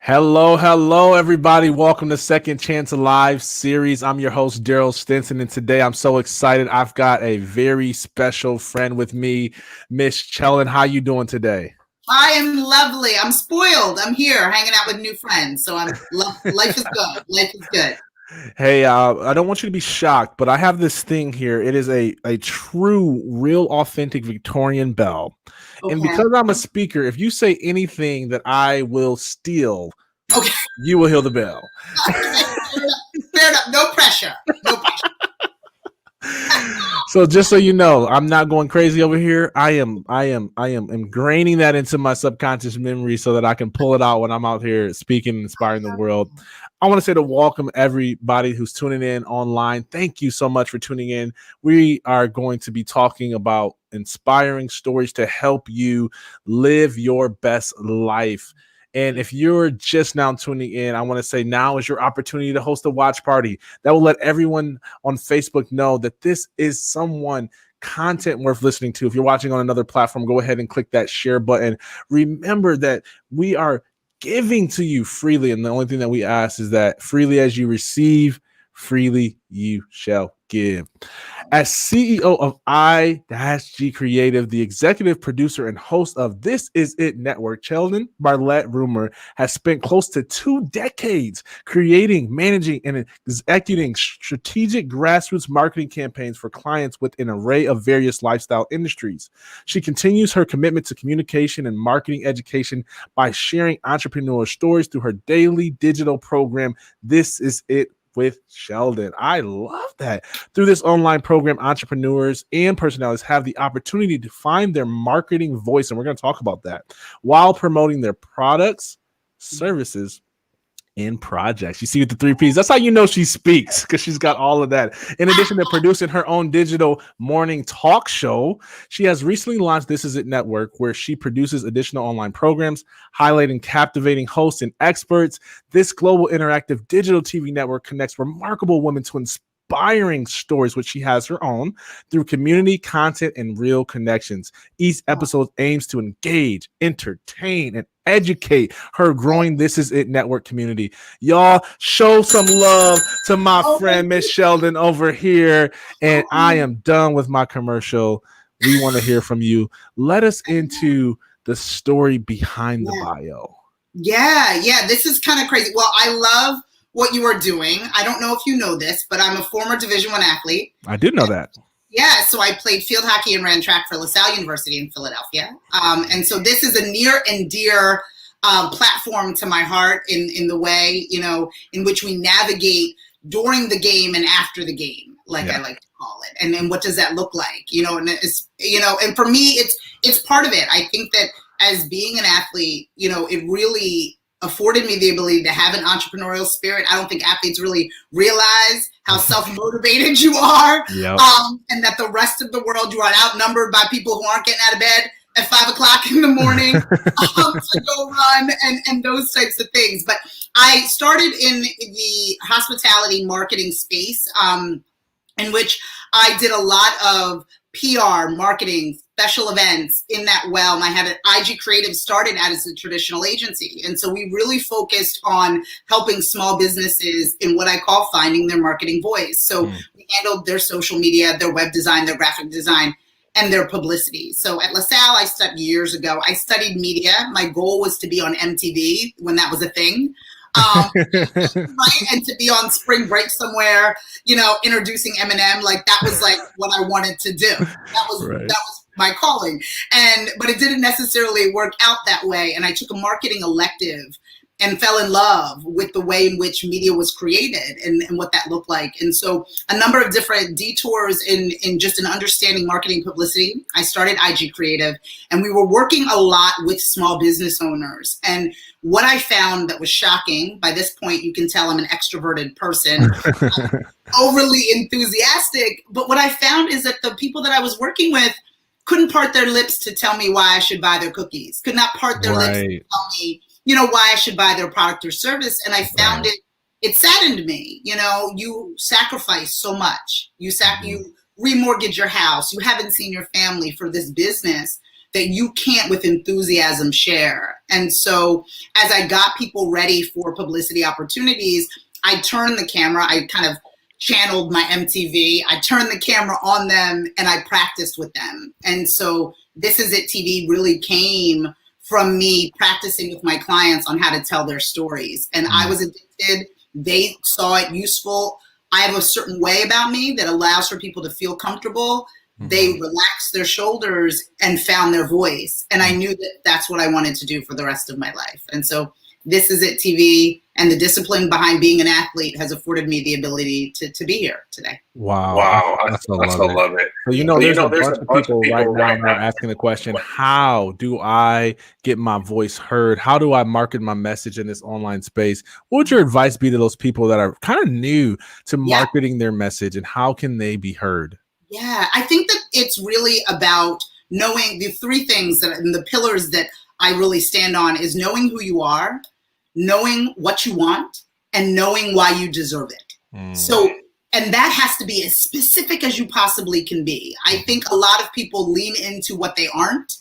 Hello, everybody. Welcome to Second Chance Live series. I'm your host, Darryll Stinson, and today I'm so excited. I've got a very special friend with me, Miss Cheldin. How you doing today? I am lovely. I'm spoiled. I'm here hanging out with new friends. So life is good. Life is good. Hey, I don't want you to be shocked, but I have this thing here. It is a true, real, authentic Victorian bell. And Okay. because I'm a speaker, if you say anything that I will steal, Okay. you will hear the bell. Okay. Fair enough. No pressure. No pressure. So just so you know, I'm not going crazy over here. I am ingraining that into my subconscious memory so that I can pull it out when I'm out here speaking and inspiring the world. I want to say to welcome everybody who's tuning in online. Thank you so much for tuning in. We are going to be talking about inspiring stories to help you live your best life. And if you're just now tuning in, I want to say now is your opportunity to host a watch party that will let everyone on Facebook know that this is someone content worth listening to. If you're watching on another platform, go ahead and click that share button. Remember that we are giving to you freely. And the only thing that we ask is that freely as you receive, freely you shall give. As CEO of I-G Creative, the executive producer and host of This Is It Network, Cheldin Barlatt Rumer has spent close to 2 decades creating, managing, and executing strategic grassroots marketing campaigns for clients with an array of various lifestyle industries. She continues her commitment to communication and marketing education by sharing entrepreneurial stories through her daily digital program, This Is It with Cheldin. I love that. Through this online program, entrepreneurs and personalities have the opportunity to find their marketing voice, and we're going to talk about that, while promoting their products, services, and projects. You see with the 3 Ps. That's how you know she speaks, because she's got all of that. In addition to producing her own digital morning talk show, she has recently launched This Is It Network, where she produces additional online programs, highlighting captivating hosts and experts. This global interactive digital TV network connects remarkable women to inspiring stories, which she has her own, through community content and real connections. Each episode aims to engage, entertain, and educate her growing This Is It Network community. Y'all show some love to my friend Miss Cheldin over here. And I am done with my commercial. We want to hear from you. Let us into the story behind the bio. Yeah. This is kind of crazy. Well, I love what you are doing. I don't know if you know this, but I'm a former Division I athlete. I did know that. Yeah, so I played field hockey and ran track for LaSalle University in Philadelphia. And so this is a near and dear platform to my heart in the way, in which we navigate during the game and after the game, I like to call it. And then what does that look like? And it's, and for me, it's part of it. I think that as being an athlete, it really afforded me the ability to have an entrepreneurial spirit. I don't think athletes really realize how self-motivated you are. Yep. And that the rest of the world, you are outnumbered by people who aren't getting out of bed at 5 o'clock in the morning to go run and those types of things. But I started in the hospitality marketing space, in which I did a lot of PR, marketing, special events in that realm. I had an IG Creative started as a traditional agency. And so we really focused on helping small businesses in what I call finding their marketing voice. So we handled their social media, their web design, their graphic design, and their publicity. So at LaSalle, I studied years ago. I studied media. My goal was to be on MTV when that was a thing. Right, and to be on spring break somewhere, introducing Eminem, that was what I wanted to do. That was my calling, but it didn't necessarily work out that way. And I took a marketing elective and fell in love with the way in which media was created and what that looked like. And so a number of different detours in just an understanding marketing publicity. I started IG Creative, and we were working a lot with small business owners. And what I found that was shocking, by this point, you can tell I'm an extroverted person, overly enthusiastic. But what I found is that the people that I was working with couldn't part their lips to tell me why I should buy their cookies, could not part their lips to tell me, why I should buy their product or service. And I found it saddened me. You sacrifice so much. You remortgage your house. You haven't seen your family for this business. that you can't with enthusiasm share. And so as I got people ready for publicity opportunities, I turned the camera, I kind of channeled my MTV, I turned the camera on them and I practiced with them. And so This Is It TV really came from me practicing with my clients on how to tell their stories. And I was addicted. They saw it useful. I have a certain way about me that allows for people to feel comfortable. They relaxed their shoulders and found their voice. And I knew that that's what I wanted to do for the rest of my life. And so This Is It TV and the discipline behind being an athlete has afforded me the ability to be here today. Wow. I still love it. So, there's a bunch of people right now asking the question, how do I get my voice heard? How do I market my message in this online space? What would your advice be to those people that are kind of new to marketing their message, and how can they be heard? Yeah, I think that it's really about knowing the three things and the pillars that I really stand on is knowing who you are, knowing what you want, and knowing why you deserve it. So, and that has to be as specific as you possibly can be. I think a lot of people lean into what they aren't.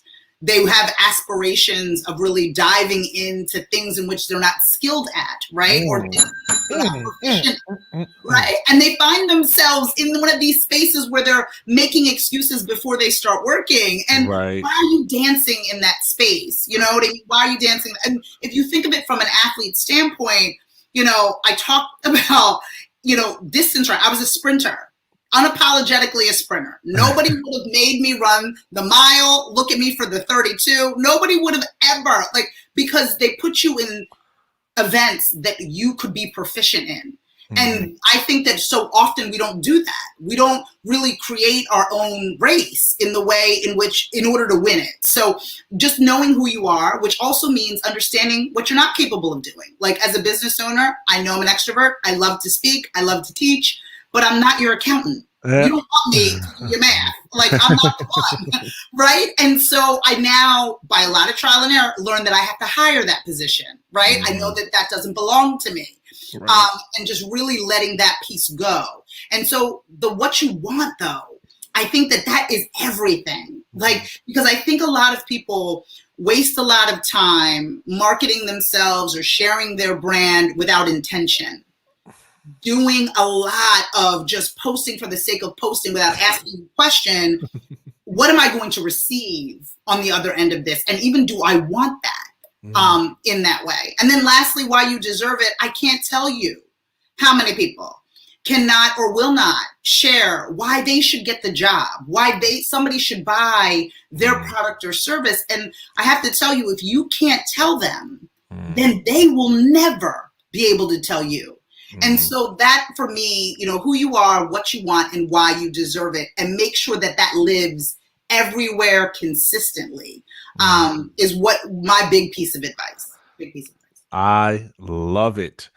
They have aspirations of really diving into things in which they're not skilled at, right? Or they're not proficient, right? And they find themselves in one of these spaces where they're making excuses before they start working. And why are you dancing in that space? You know what I mean? Why are you dancing? And if you think of it from an athlete standpoint, I talked about, distance run. I was a sprinter. Unapologetically a sprinter. Nobody would have made me run the mile, look at me for the 32. Nobody would have ever, because they put you in events that you could be proficient in. And I think that so often we don't do that. We don't really create our own race in the way in order to win it. So just knowing who you are, which also means understanding what you're not capable of doing. Like as a business owner, I know I'm an extrovert. I love to speak. I love to teach. But I'm not your accountant. You don't want me to do your math. I'm not the one, right? And so I now, by a lot of trial and error, learned that I have to hire that position, right? I know that doesn't belong to me. And just really letting that piece go. And so what you want, though, I think that is everything. Because I think a lot of people waste a lot of time marketing themselves or sharing their brand without intention. Doing a lot of just posting for the sake of posting without asking the question, what am I going to receive on the other end of this? And even do I want that in that way? And then lastly, why you deserve it, I can't tell you how many people cannot or will not share why they should get the job, why somebody should buy their product or service. And I have to tell you, if you can't tell them, then they will never be able to tell you. And so that for me, who you are, what you want, and why you deserve it, and make sure that lives everywhere consistently is what my big piece of advice. I love it.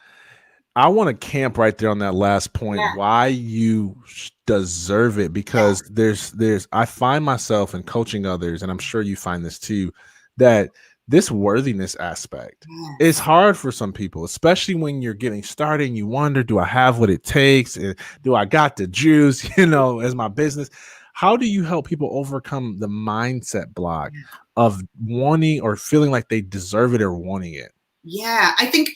I want to camp right there on that last point, why you deserve it, because I find myself in coaching others, and I'm sure you find this too, that this worthiness aspect is hard for some people, especially when you're getting started and you wonder, do I have what it takes? And do I got the juice, as my business? How do you help people overcome the mindset block of wanting or feeling like they deserve it or wanting it? Yeah, I think,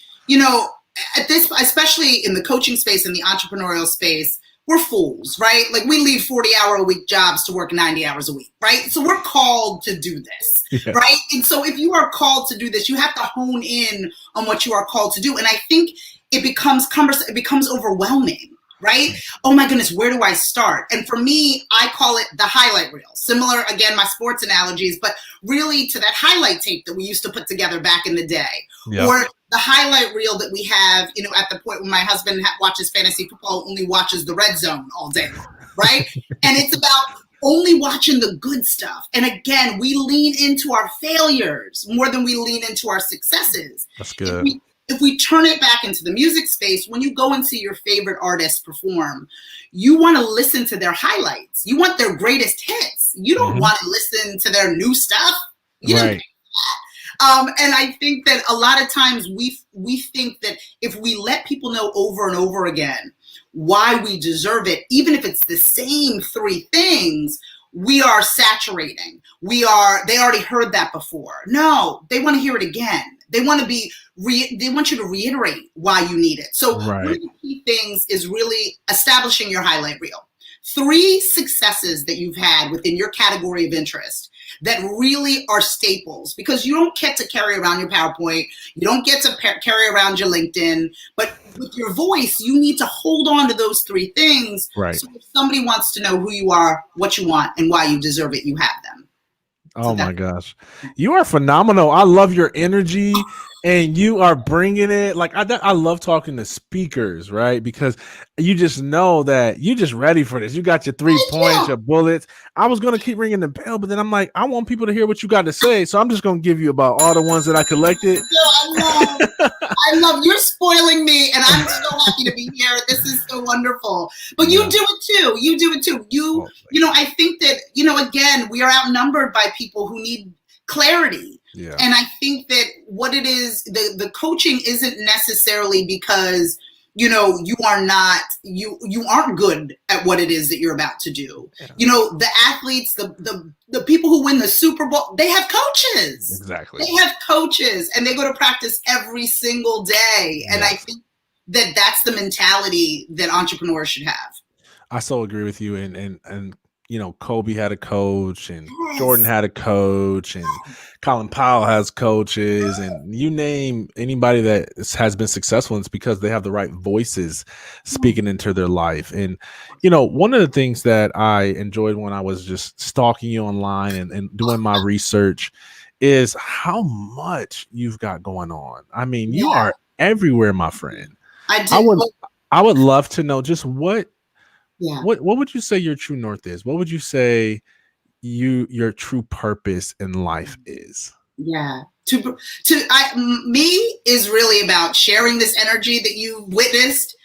at this, especially in the coaching space, in the entrepreneurial space, we're fools, right? We leave 40-hour-a-week jobs to work 90 hours a week, right? So we're called to do this, right? And so if you are called to do this, you have to hone in on what you are called to do. And I think it becomes cumbersome, it becomes overwhelming, right? Oh my goodness, where do I start? And for me, I call it the highlight reel. Similar, again, my sports analogies, but really to that highlight tape that we used to put together back in the day. Or the highlight reel that we have, at the point when my husband watches fantasy football, only watches the red zone all day long, right? And it's about only watching the good stuff. And again, we lean into our failures more than we lean into our successes. That's good. If we turn it back into the music space, when you go and see your favorite artist perform, you want to listen to their highlights. You want their greatest hits. You don't want to listen to their new stuff. You didn't pick that. And I think that a lot of times we think that if we let people know over and over again why we deserve it, even if it's the same three things, we are saturating. They already heard that before. No, they want to hear it again. They want you to reiterate why you need it. So one of the key things is really establishing your highlight reel. 3 successes that you've had within your category of interest that really are staples, because you don't get to carry around your PowerPoint. You don't get to carry around your LinkedIn, but with your voice, you need to hold on to those 3 things. Right. So if somebody wants to know who you are, what you want, and why you deserve it, you have them. Oh my gosh. You are phenomenal. I love your energy and you are bringing it. Like I love talking to speakers, right? Because you just know that you're just ready for this. You got your 3 points, your bullets. I was going to keep ringing the bell, but then I'm like, I want people to hear what you got to say. So I'm just going to give you about all the ones that I collected. I love you're spoiling me, and I'm so happy to be here. This is so wonderful. But you do it too. You do it too. You know, I think that, again, we are outnumbered by people who need clarity. Yeah. And I think that what it is, the coaching isn't necessarily because you aren't good at what it is that you're about to do. Yeah. The athletes, the people who win the Super Bowl, they have coaches. Exactly. They have coaches and they go to practice every single day. Yes. And I think that that's the mentality that entrepreneurs should have. I so agree with you. And Kobe had a coach and Jordan had a coach and Colin Powell has coaches, and you name anybody that has been successful, and it's because they have the right voices speaking into their life. And, one of the things that I enjoyed when I was just stalking you online and doing my research is how much you've got going on. I mean, you are everywhere, my friend. I would love to know just what would you say your true north is? What would you say your true purpose in life is? Yeah. Me is really about sharing this energy that you witnessed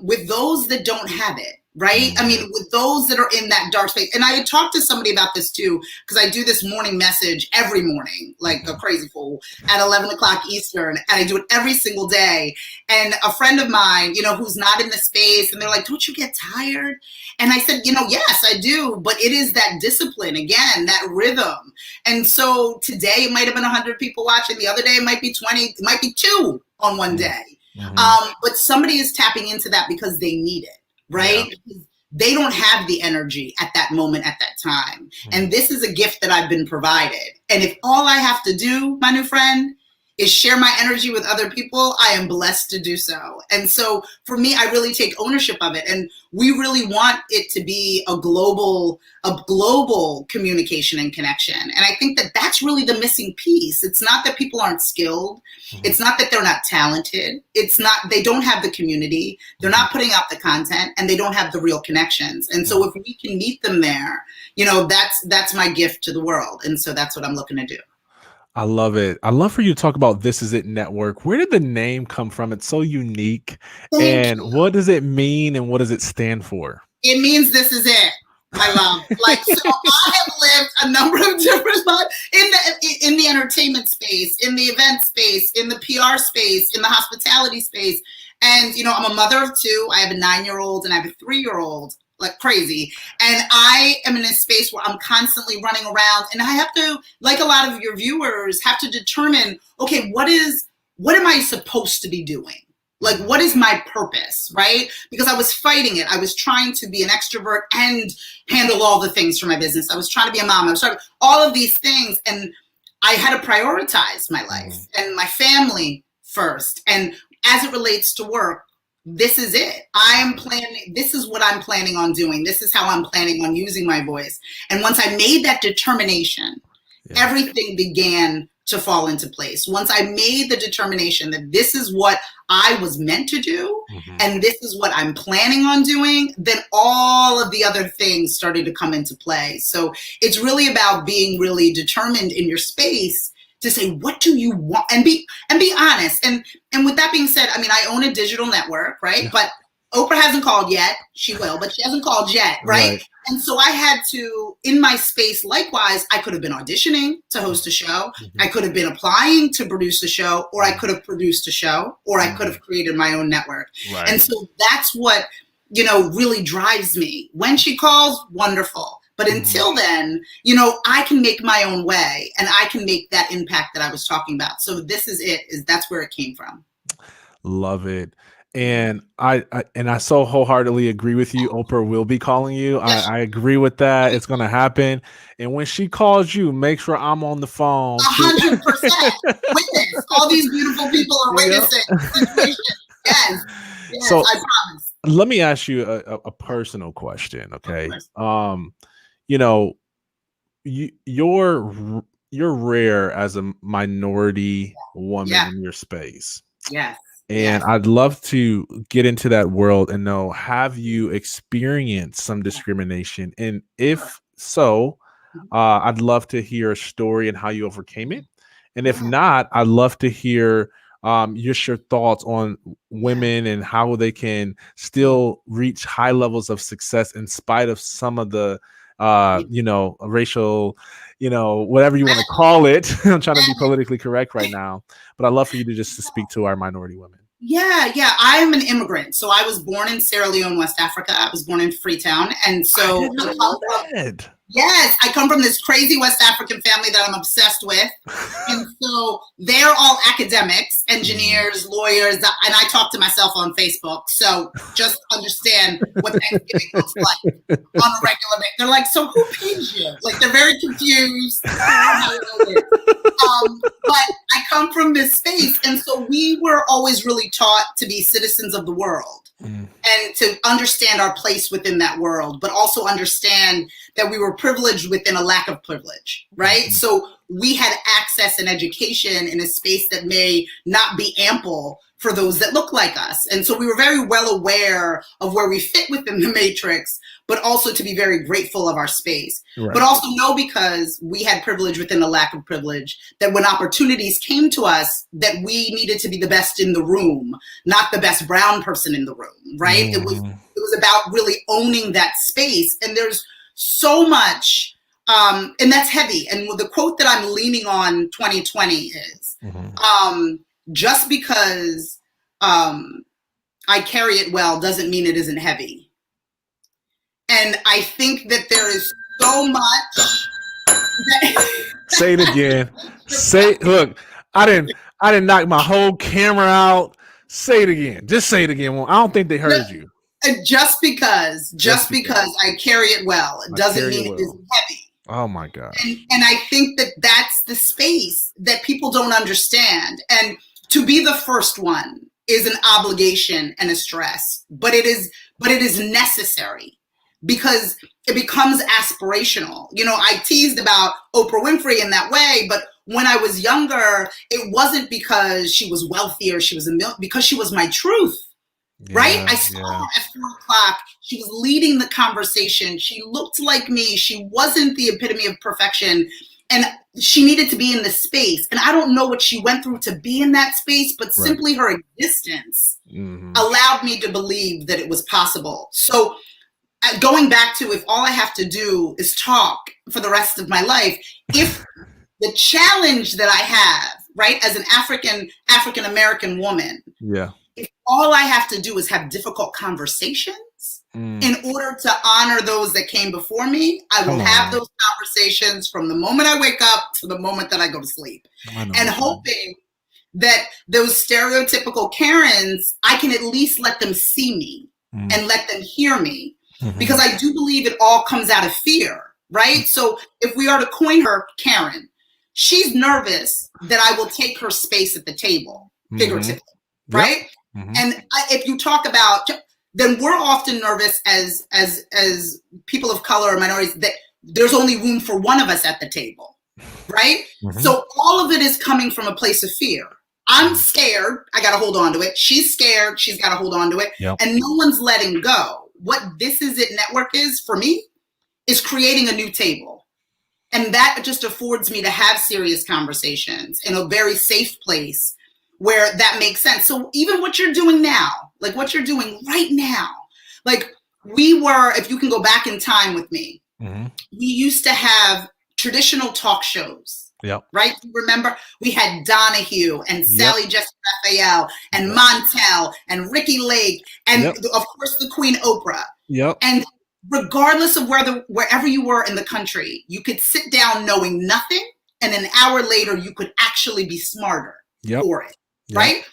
with those that don't have it. Right. Mm-hmm. I mean, with those that are in that dark space. And I had talked to somebody about this too, because I do this morning message every morning, like a crazy fool at 11 o'clock Eastern. And I do it every single day. And a friend of mine, who's not in the space, and they're like, don't you get tired? And I said, yes, I do. But it is that discipline, again, that rhythm. And so today it might have been 100 people watching. The other day it might be 20. It might be 2 on one day. Mm-hmm. But somebody is tapping into that because they need it. Right? Yeah. They don't have the energy at that moment, at that time. Mm-hmm. And this is a gift that I've been provided. And if all I have to do, my new friend, is share my energy with other people, I am blessed to do so. And so for me, I really take ownership of it. And we really want it to be a global communication and connection. And I think that that's really the missing piece. It's not that people aren't skilled. Mm-hmm. It's not that they're not talented. It's not, they don't have the community. They're not putting out the content, and they don't have the real connections. And so if we can meet them there, that's my gift to the world. And so that's what I'm looking to do. I love it. I love for you to talk about This Is It Network. Where did the name come from? It's so unique. And what does it mean and what does it stand for? It means this is it, my love. So I have lived a number of different lives in the entertainment space, in the event space, in the PR space, in the hospitality space. And, I'm a mother of 2. I have a 9-year-old and I have a 3-year-old. Like crazy. And I am in a space where I'm constantly running around, and I have to, like a lot of your viewers, have to determine, okay, what am I supposed to be doing? Like, what is my purpose, right? Because I was fighting it. I was trying to be an extrovert and handle all the things for my business. I was trying to be a mom. I was trying to, all of these things. And I had to prioritize my life and my family first. And as it relates to work, this is it. This is what I'm planning on doing. This is how I'm planning on using my voice. And once I made that determination, everything began to fall into place. Once I made the determination that this is what I was meant to do, and this is what I'm planning on doing, then all of the other things started to come into play. So it's really about being really determined in your space to say, what do you want? And be honest. And with that being said, I mean, I own a digital network, right? Yeah. But Oprah hasn't called yet. She will, but she hasn't called yet, right? And so I had to, in my space, likewise, I could have been auditioning to host a show. I could have been applying to produce a show, or I could have produced a show, or I could have created my own network. Right. And so that's what, really drives me. When she calls, wonderful. But until then, you know, I can make my own way and I can make that impact that I was talking about. So this is that's where it came from. Love it. And I so wholeheartedly agree with you. Oprah will be calling you. I agree with that. It's going to happen. And when she calls you, make sure I'm on the phone. 100%. Witness. All these beautiful people are witnessing the situation. Yes. Yes, so I promise. Let me ask you a personal question. Okay. You know, you're rare as a minority woman in your space. Yes. And I'd love to get into that world and know, have you experienced some discrimination? And if so, I'd love to hear a story and how you overcame it. And if not, I'd love to hear just your thoughts on women and how they can still reach high levels of success in spite of some of the you know, racial, you know, whatever you want to call it. I'm trying to be politically correct right now, but I'd love for you to just to speak to our minority women. Yeah. I'm an immigrant. So I was born in Sierra Leone, West Africa. I was born in Freetown. And so yes, I come from this crazy West African family that I'm obsessed with. And so they're all academics, engineers, lawyers, and I talk to myself on Facebook. So just understand what Thanksgiving looks like on a regular basis. They're like, so who pays you? Like, they're very confused. But I come from this space. And so we were always really taught to be citizens of the world. And to understand our place within that world, but also understand that we were privileged within a lack of privilege, right? So we had access and education in a space that may not be ample for those that look like us. And so we were very well aware of where we fit within the matrix, but also to be very grateful of our space. Right. But also know, because we had privilege within a lack of privilege, that when opportunities came to us, that we needed to be the best in the room, not the best brown person in the room, right? It was about really owning that space. And there's so much, and that's heavy. And the quote that I'm leaning on 2020 is, just because I carry it well doesn't mean it isn't heavy. And I think that there is so much Say it again. Look, I didn't knock my whole camera out. Say it again. Just say it again. Well, I don't think they heard you. Just because I carry it well, it doesn't mean it isn't heavy. Oh my God. And I think that that's the space that people don't understand. And to be the first one is an obligation and a stress, but it is necessary, because it becomes aspirational. You know, I teased about Oprah Winfrey in that way, but when I was younger, it wasn't because she was wealthy or she was because she was my truth. Right? I saw her at 4:00. She was leading the conversation. She looked like me. She wasn't the epitome of perfection. And she needed to be in the space. And I don't know what she went through to be in that space, but simply her existence allowed me to believe that it was possible. So going back to, if all I have to do is talk for the rest of my life, if the challenge that I have, right, as an African-American woman, if all I have to do is have difficult conversations in order to honor those that came before me, I will have those conversations from the moment I wake up to the moment that I go to sleep. And hoping that those stereotypical Karens, I can at least let them see me and let them hear me. Because I do believe it all comes out of fear, right? So if we are to coin her Karen, she's nervous that I will take her space at the table, figuratively, right? And if you talk about, then we're often nervous as people of color or minorities that there's only room for one of us at the table, right? So all of it is coming from a place of fear. I'm scared, I got to hold on to it. She's scared, she's got to hold on to it. And no one's letting go. What This Is It Network is for me is creating a new table. And that just affords me to have serious conversations in a very safe place where that makes sense. So even what you're doing now, like what you're doing right now, like we were, if you can go back in time with me, we used to have traditional talk shows. Right? Remember, we had Donahue and Sally Jessica Raphael and Montel and Ricky Lake and of course the Queen Oprah. And regardless of wherever you were in the country, you could sit down knowing nothing, and an hour later you could actually be smarter for it, right?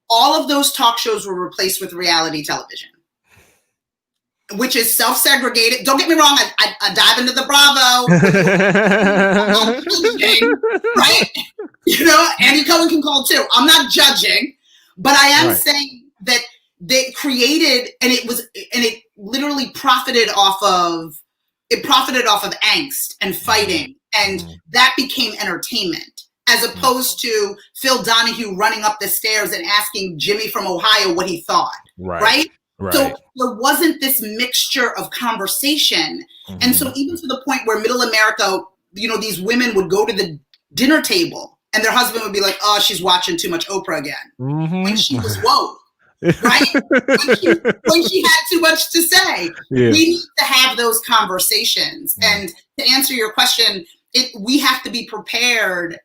All of those talk shows were replaced with reality television, which is self-segregated. Don't get me wrong, I dive into the Bravo, right? You know, Andy Cohen can call too. I'm not judging, but I am saying that they created, and it literally profited off of angst and fighting, and that became entertainment, as opposed to Phil Donahue running up the stairs and asking Jimmy from Ohio what he thought, right? So there wasn't this mixture of conversation. And so even to the point where middle America, you know, these women would go to the dinner table and their husband would be like, oh, she's watching too much Oprah again. When she was woke, right? when she had too much to say. We need to have those conversations. And to answer your question, we have to be prepared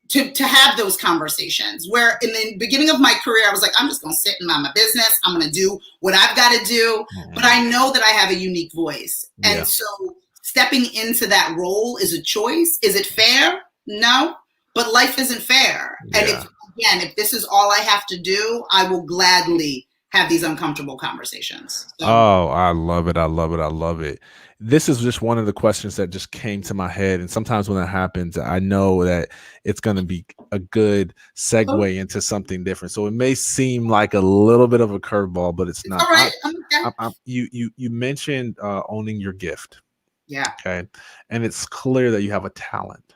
to have those conversations, where in the beginning of my career, I was like, I'm just going to sit and mind my business. I'm going to do what I've got to do. But I know that I have a unique voice. And so stepping into that role is a choice. Is it fair? No, but life isn't fair. And if this is all I have to do, I will gladly have these uncomfortable conversations. So. Oh, I love it. I love it. I love it. This is just one of the questions that just came to my head. And sometimes when that happens, I know that it's going to be a good segue into something different. So it may seem like a little bit of a curveball, but it's not. All right. You mentioned owning your gift. Yeah. Okay. And it's clear that you have a talent.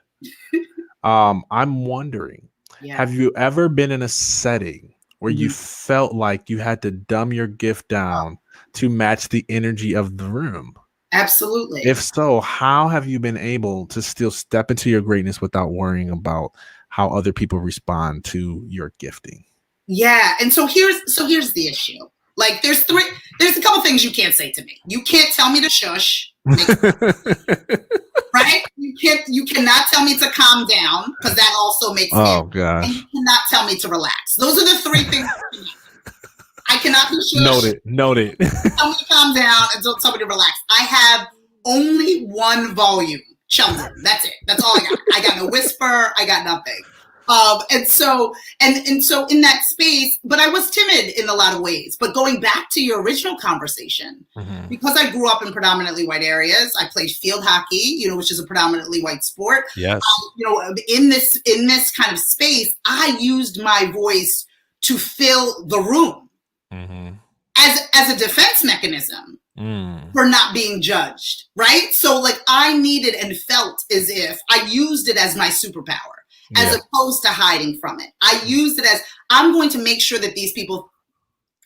I'm wondering, have you ever been in a setting where you felt like you had to dumb your gift down to match the energy of the room? Absolutely. If so, how have you been able to still step into your greatness without worrying about how other people respond to your gifting? Yeah. And so here's the issue. Like there's a couple things you can't say to me. You can't tell me to shush. Right? You cannot tell me to calm down, because that also makes me. Oh gosh. And you cannot tell me to relax. Those are the three things. I cannot be shushed. Noted. Tell me to calm down and don't tell me to relax. I have only one volume, Cheldin. That's it. That's all I got. I got no whisper. I got nothing. And so in that space, but I was timid in a lot of ways. But going back to your original conversation, because I grew up in predominantly white areas, I played field hockey, you know, which is a predominantly white sport. Yes. You know, in this kind of space, I used my voice to fill the room as a defense mechanism for not being judged, right? So like I needed and felt as if I used it as my superpower. As opposed to hiding from it. I used it as, I'm going to make sure that these people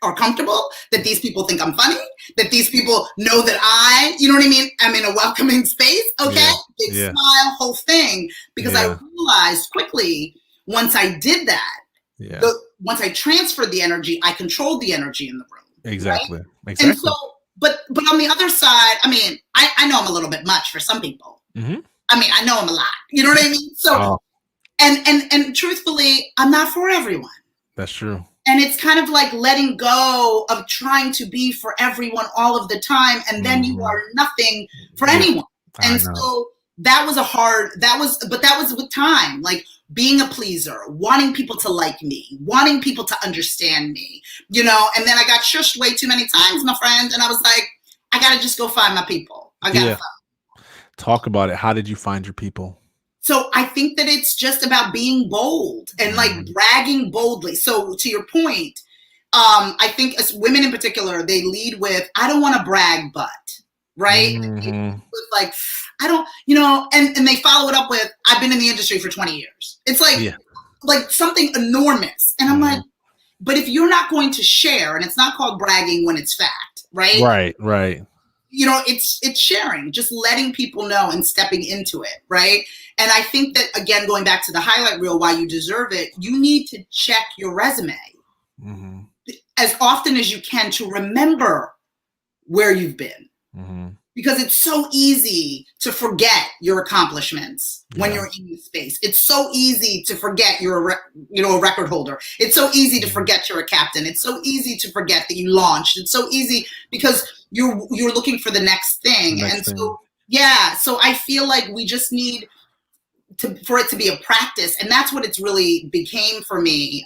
are comfortable, that these people think I'm funny, that these people know that you know what I mean? I'm in a welcoming space, okay? Big smile, whole thing. Because I realized quickly, once I did that, once I transferred the energy, I controlled the energy in the room. Exactly. Right? And so, but on the other side, I mean, I know I'm a little bit much for some people. I mean, I know I'm a lot. You know what I mean? So, and truthfully, I'm not for everyone. That's true. And it's kind of like letting go of trying to be for everyone all of the time, and then you are nothing for anyone. And so that was with time, like being a pleaser, wanting people to like me, wanting people to understand me, you know, and then I got shushed way too many times, my friend. And I was like, I got to just go find my people. I got to find them. Talk about it. How did you find your people? So I think that it's just about being bold and like bragging boldly. So to your point, I think as women in particular, they lead with, I don't want to brag, but, right? With like, I don't, you know, and they follow it up with, I've been in the industry for 20 years. It's like something enormous. And I'm like, but if you're not going to share, and it's not called bragging when it's fact, right? Right. You know, it's sharing, just letting people know and stepping into it, right? And I think that, again, going back to the highlight reel, why you deserve it, you need to check your resume as often as you can to remember where you've been. because it's so easy to forget your accomplishments when you're in this space. It's so easy to forget you're a record holder. It's so easy to forget you're a captain. It's so easy to forget that you launched. It's so easy because you're looking for the next thing. So I feel like we just need for it to be a practice, and that's what it's really became for me.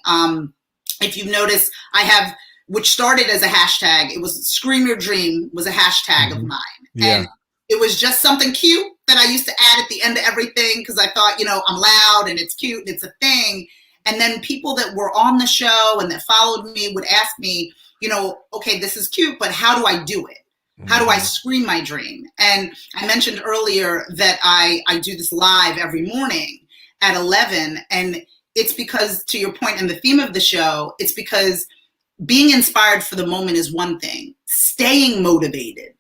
If you've noticed, I have, which started as a hashtag, it was Scream Your Dream was a hashtag of mine. Yeah. And it was just something cute that I used to add at the end of everything because I thought, I'm loud and it's cute and it's a thing. And then people that were on the show and that followed me would ask me, okay, this is cute, but how do I do it? How do I scream my dream? And I mentioned earlier that I do this live every morning at 11. And it's because, to your point and the theme of the show, it's because being inspired for the moment is one thing. Staying motivated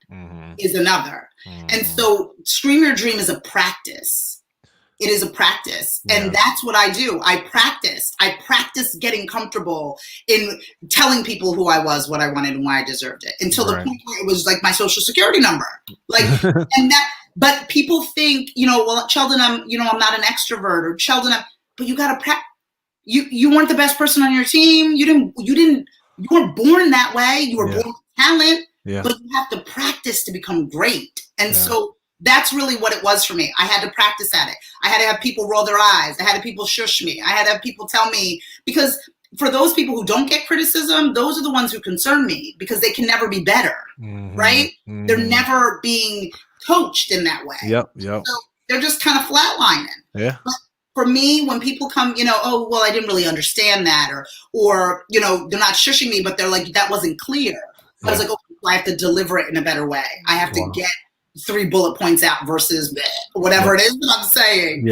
is another. And so Scream Your Dream is a practice. It is a practice. And that's what I do. I practice getting comfortable in telling people who I was, what I wanted, and why I deserved it, until the point where it was like my social security number. Like, but people think, well, Cheldin, I'm not an extrovert, or Cheldin, but you got to practice. You weren't the best person on your team. You weren't born that way. You were born with talent, but you have to practice to become great. And so that's really what it was for me. I had to practice at it. I had to have people roll their eyes. I had to have people shush me. I had to have people tell me, because for those people who don't get criticism, those are the ones who concern me, because they can never be better, right? They're never being coached in that way. So they're just kind of flatlining. Yeah. But for me, when people come, oh, well, I didn't really understand that, or they're not shushing me, but they're like, that wasn't clear. I was like, oh, I have to deliver it in a better way. I have to get 3 bullet points out versus whatever it is that I'm saying.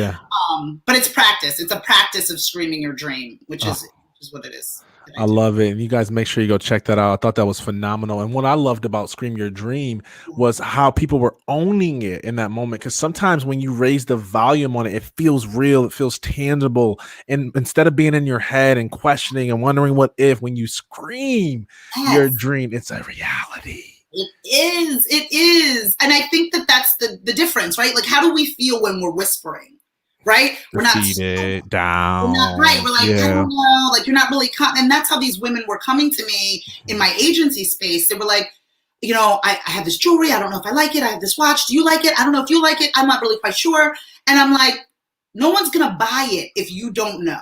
But it's practice. It's a practice of screaming your dream, which is what it is. I love it. And you guys make sure you go check that out. I thought that was phenomenal. And what I loved about Scream Your Dream was how people were owning it in that moment. Because sometimes when you raise the volume on it, it feels real. It feels tangible. And instead of being in your head and questioning and wondering what if, when you scream your dream, it's a reality. It is. And I think that that's the difference, right? Like, how do we feel when we're whispering? Right? We're not down. We're not right. We're like, I don't know. Like, you're not really and that's how these women were coming to me in my agency space. They were like, I have this jewelry. I don't know if I like it. I have this watch. Do you like it? I don't know if you like it. I'm not really quite sure. And I'm like, no one's going to buy it if you don't know.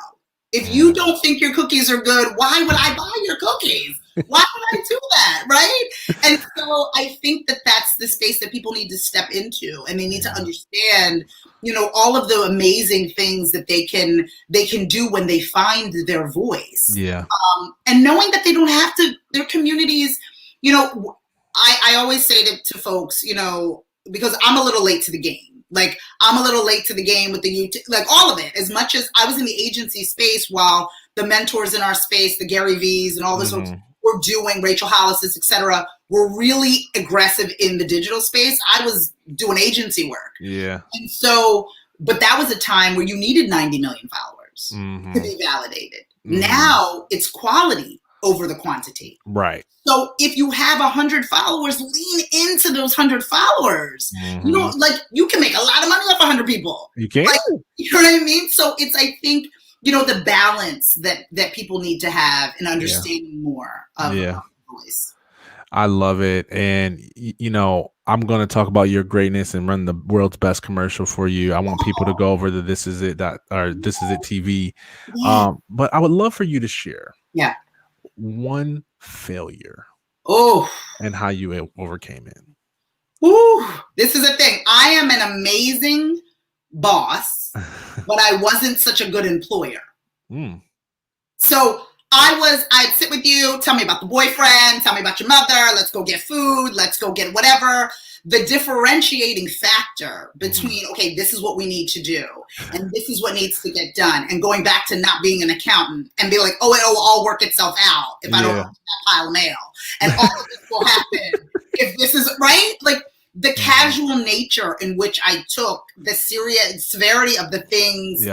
If you don't think your cookies are good, why would I buy your cookies? Why would I do that? Right? And so I think that that's the space that people need to step into, and they need to understand, all of the amazing things that they can do when they find their voice. And knowing that they don't have to, their communities, I always say to folks, because I'm a little late to the game. Like, I'm a little late to the game with the YouTube, like all of it. As much as I was in the agency space, while the mentors in our space, the Gary V's and all this folks were doing, Rachel Hollis's, et cetera, were really aggressive in the digital space. I was doing agency work. And so, but that was a time where you needed 90 million followers to be validated. Now it's quality over the quantity. Right. So if you have 100 followers, lean into those 100 followers. You can make a lot of money off 100 people. You can. You know what I mean? So it's, I think, the balance that people need to have in understanding more of voice. I love it. And, I'm going to talk about your greatness and run the world's best commercial for you. I want people to go over to This Is It TV. But I would love for you to share one failure and how you overcame it. This is a thing. I am an amazing boss, but I wasn't such a good employer. So I'd sit with you, tell me about the boyfriend, tell me about your mother, let's go get food, let's go get whatever. The differentiating factor between, okay, this is what we need to do, and this is what needs to get done, and going back to not being an accountant and be like, oh, it'll all work itself out if I don't open that pile of mail, and all of this will happen if this is right. Like, the casual nature in which I took the severity of the things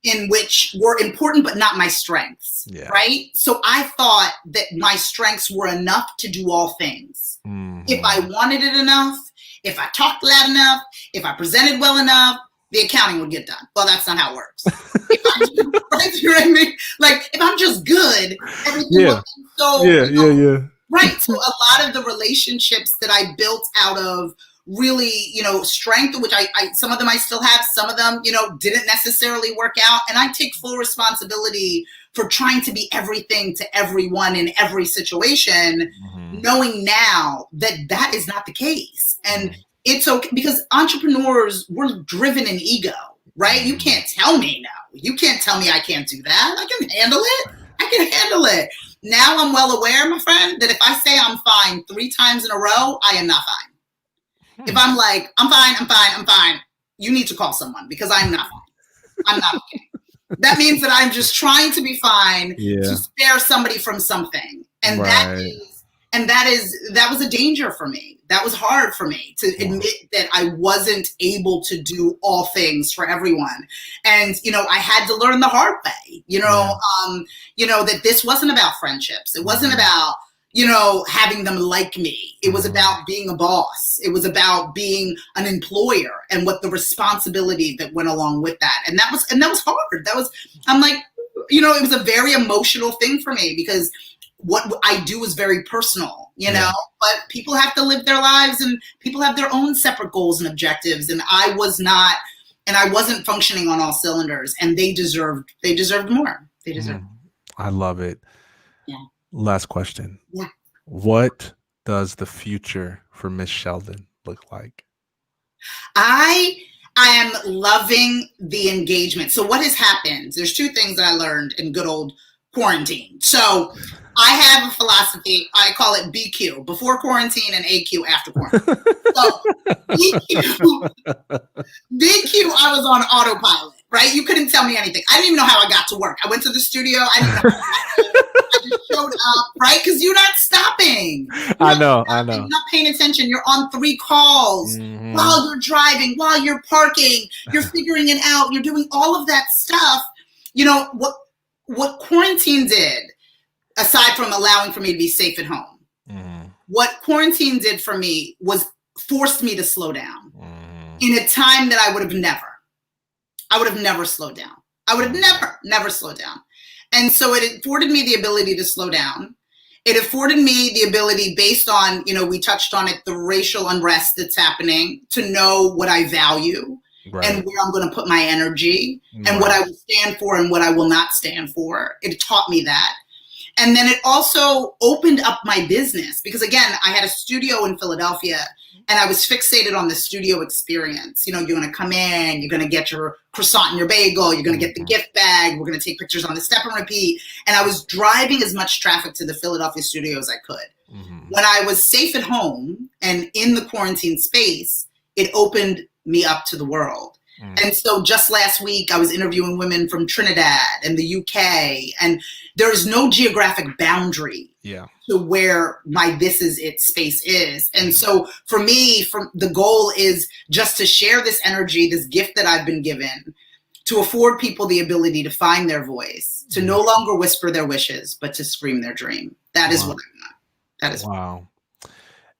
in which were important, but not my strengths, right? So I thought that my strengths were enough to do all things. If I wanted it enough, if I talked loud enough, if I presented well enough, the accounting would get done. Well, that's not how it works. Right? You know what I mean? Like, if I'm just good, everything will be so. Yeah. Right. So a lot of the relationships that I built out of really, strength, which I some of them I still have, some of them, didn't necessarily work out. And I take full responsibility for trying to be everything to everyone in every situation, knowing now that that is not the case. And it's okay, because entrepreneurs, we're driven in ego, right? You can't tell me no. You can't tell me I can't do that. I can handle it. Now I'm well aware, my friend, that if I say I'm fine 3 times in a row, I am not fine. If I'm like, I'm fine, you need to call someone, because I'm not fine. I'm not okay. That means that I'm just trying to be fine to spare somebody from something. And that was a danger for me. That was hard for me to admit that I wasn't able to do all things for everyone. And, I had to learn the hard way, that this wasn't about friendships. It wasn't about, having them like me. It was about being a boss. It was about being an employer and what the responsibility that went along with that. And that was hard. I'm like, it was a very emotional thing for me, because what I do is very personal, but people have to live their lives, and people have their own separate goals and objectives. And I wasn't functioning on all cylinders, and they deserved more. They deserved. I love it. Yeah. Last question. Yeah. What does the future for Miss Cheldin look like? I am loving the engagement. So what has happened? There's 2 things that I learned in good old quarantine. So I have a philosophy. I call it BQ, before quarantine, and AQ, after quarantine. So BQ, I was on autopilot, right? You couldn't tell me anything. I didn't even know how I got to work. I went to the studio. I didn't know how I just showed up, right? Because you're not stopping. I know. You're not paying attention. You're on 3 calls while you're driving, while you're parking. You're figuring it out. You're doing all of that stuff. What quarantine did, aside from allowing for me to be safe at home, what quarantine did for me was forced me to slow down in a time that I would have never slowed down. I would have never slowed down. And so it afforded me the ability to slow down. It afforded me the ability, based on, we touched on it, the racial unrest that's happening, to know what I value. Right. And where I'm going to put my energy, and what I will stand for and what I will not stand for. It taught me that. And then it also opened up my business, because, again, I had a studio in Philadelphia, and I was fixated on the studio experience. You're going to come in, you're going to get your croissant and your bagel, you're going to get the gift bag, we're going to take pictures on the step and repeat. And I was driving as much traffic to the Philadelphia studio as I could. When I was safe at home and in the quarantine space, it opened me up to the world. And so just last week, I was interviewing women from Trinidad and the UK, and there is no geographic boundary to where my This Is It space is. And so for me, the goal is just to share this energy, this gift that I've been given, to afford people the ability to find their voice, to no longer whisper their wishes, but to scream their dream. That is what I want. That is wow.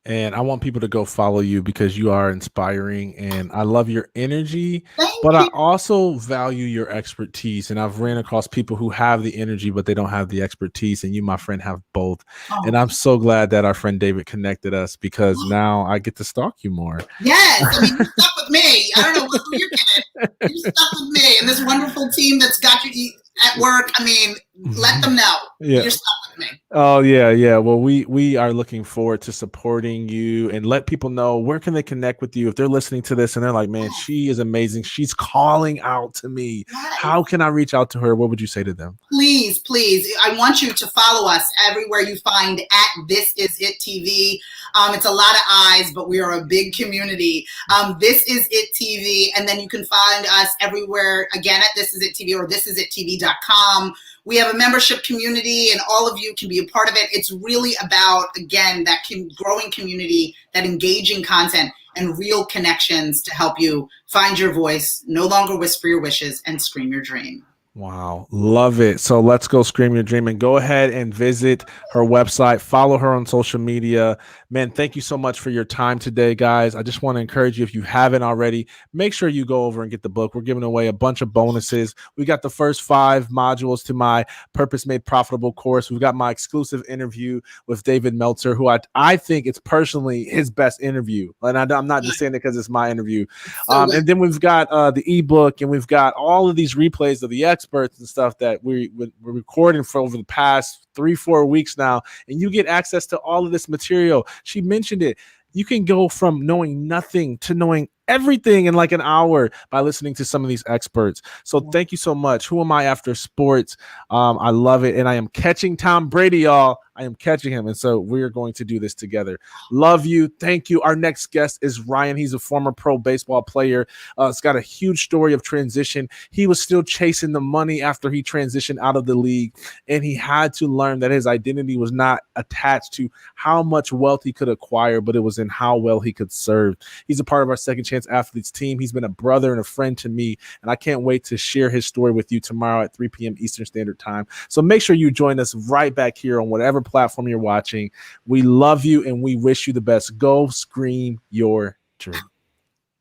And I want people to go follow you, because you are inspiring, and I love your energy, but I also value your expertise. And I've ran across people who have the energy, but they don't have the expertise. And you, my friend, have both. And I'm so glad that our friend David connected us, because now I get to stalk you more. Yes. I mean, you're stuck with me. I don't know who you're getting. You're stuck with me and this wonderful team that's got you at work. I mean, let them know you're stuck with me. Oh, yeah. Well, we are looking forward to supporting you, and let people know, where can they connect with you if they're listening to this and they're like, man, she is amazing. She's calling out to me. How can I reach out to her? What would you say to them? Please. I want you to follow us everywhere you find at This Is It TV. It's a lot of eyes, but we are a big community. This Is It TV. And then you can find us everywhere, again, at This Is It TV or thisisItTV.com. We have a membership community, and all of you can be a part of it. It's really about, again, that growing community, that engaging content, and real connections to help you find your voice, no longer whisper your wishes, and scream your dream. Wow. Love it. So let's go scream your dream and go ahead and visit her website. Follow her on social media. Man, thank you so much for your time today, guys. I just want to encourage you, if you haven't already, make sure you go over and get the book. We're giving away a bunch of bonuses. We got the first 5 modules to my Purpose Made Profitable course. We've got my exclusive interview with David Meltzer, who I think it's personally his best interview. And I'm not just saying it because it's my interview. And then we've got the ebook, and we've got all of these replays of the experts and stuff that we're recording for over the past 3-4 weeks now, and you get access to all of this material. She mentioned it. You can go from knowing nothing to knowing everything in like an hour by listening to some of these experts. So thank you so much. Who am I after sports? I love it. And I am catching Tom Brady, y'all. I am catching him. And so we're going to do this together. Love you. Thank you. Our next guest is Ryan. He's a former pro baseball player. It's got a huge story of transition. He was still chasing the money after he transitioned out of the league. And he had to learn that his identity was not attached to how much wealth he could acquire, but it was in how well he could serve. He's a part of our Second Chance Athletes team. He's been a brother and a friend to me. And I can't wait to share his story with you tomorrow at 3 p.m. Eastern Standard Time. So make sure you join us right back here on whatever platform you're watching. We love you and we wish you the best. Go scream your dream.